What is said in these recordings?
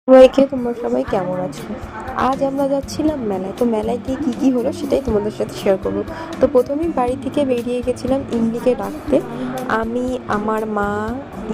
সবাইকে, তোমরা সবাই কেমন আছো? আজ আমরা যাচ্ছিলাম মেলায়। তো মেলায় গিয়ে কী কী হলো সেটাই তোমাদের সাথে শেয়ার করবো। তো প্রথমেই বাড়ি থেকে বেরিয়ে গেছিলাম ইমলিকে ডাকতে। আমি, আমার মা,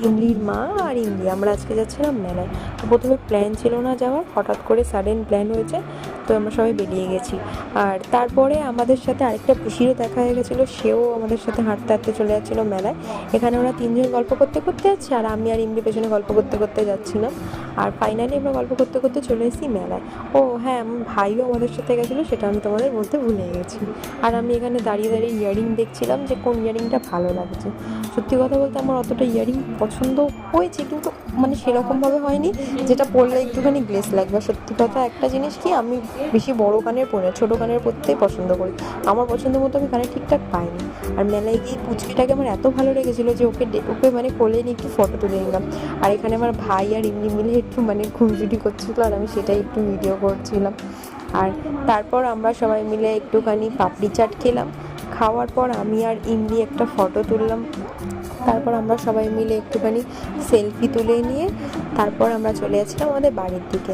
ইমলির মা আর ইমলি আমরা আজকে যাচ্ছিলাম মেলায়। তো প্রথমে প্ল্যান ছিল না যাওয়ার, হঠাৎ করে সাডেন প্ল্যান হয়েছে, তো আমরা সবাই বেরিয়ে গেছি। আর তারপরে আমাদের সাথে আরেকটা পিসিরও দেখা হয়ে গেছিলো, সেও আমাদের সাথে হাঁটতে হাঁটতে চলে যাচ্ছিলো মেলায়। এখানে ওরা তিনজন গল্প করতে করতে যাচ্ছে আর আমি আর ইমলি পেছনে গল্প করতে করতে যাচ্ছিলাম। আর ফাইনালি আমরা গল্প করতে করতে চলে এসেছি মেলায়। ও হ্যাঁ, আমার ভাইও আমাদের সাথে গেছিলো, সেটা আমি তোমাদের বলতে ভুলে গেছি। আর আমি এখানে দাঁড়িয়ে দাঁড়িয়ে ইয়ারিং দেখছিলাম যে কোন ইয়ারিংটা ভালো লাগছে। সত্যি কথা বলতে আমার অতটা ইয়ারিং পছন্দ হয়েছে, কিন্তু মানে সেরকমভাবে হয়নি যেটা পরলে একটুখানি গ্লেস লাগবে। সত্যি কথা একটা জিনিস কি, আমি বেশি বড় কানের পরি না, ছোটো কানের পরতেই পছন্দ করি। আমার পছন্দ মতো আমি কানে ঠিকঠাক পাইনি। আর মেলায় গিয়ে পুচকিটাকে আমার এত ভালো লেগেছিলো যে ওকে মানে কোলে নিয়ে একটু ফটো তুলে নিলাম। আর এখানে আমার ভাই আর ইমলি মিলে একটু মানে খুনসুটি করছিল আর আমি সেটাই একটু ভিডিও করছিলাম। আর তারপর আমরা সবাই মিলে একটুখানি পাপড়ি চাট খেলাম। খাওয়ার পর আমি আর ইমলি একটা ফটো তুললাম। তারপর আমরা সবাই মিলে একটুখানি সেলফি তুলে নিয়ে তারপর আমরা চলে যাচ্ছিলাম আমাদের বাড়ির দিকে।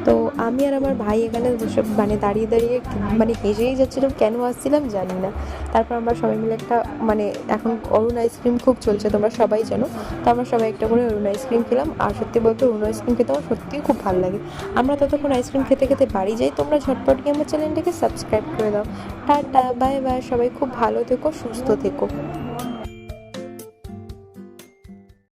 তো আমি আর আমার ভাই এখানে বসে মানে দাঁড়িয়ে দাঁড়িয়ে মানে হেসেই যাচ্ছিলাম, কেন আসছিলাম জানি না। তারপর আমরা সবাই মিলে একটা মানে এখন অরুণ আইসক্রিম খুব চলছে, তোমরা সবাই জানো। তো আমরা সবাই একটা করে অরুণ আইসক্রিম খেলাম। আর সত্যি বলতে অরুণ আইসক্রিম খেতে আমার সত্যিই খুব ভালো লাগে। আমরা ততক্ষণ আইসক্রিম খেতে খেতে বাড়ি যাই। তোমরা ঝটপট গিয়ে আমার চ্যানেলটাকে সাবস্ক্রাইব করে দাও। টাটা, বাই বাই, সবাই খুব ভালো থেকো, সুস্থ থেকো।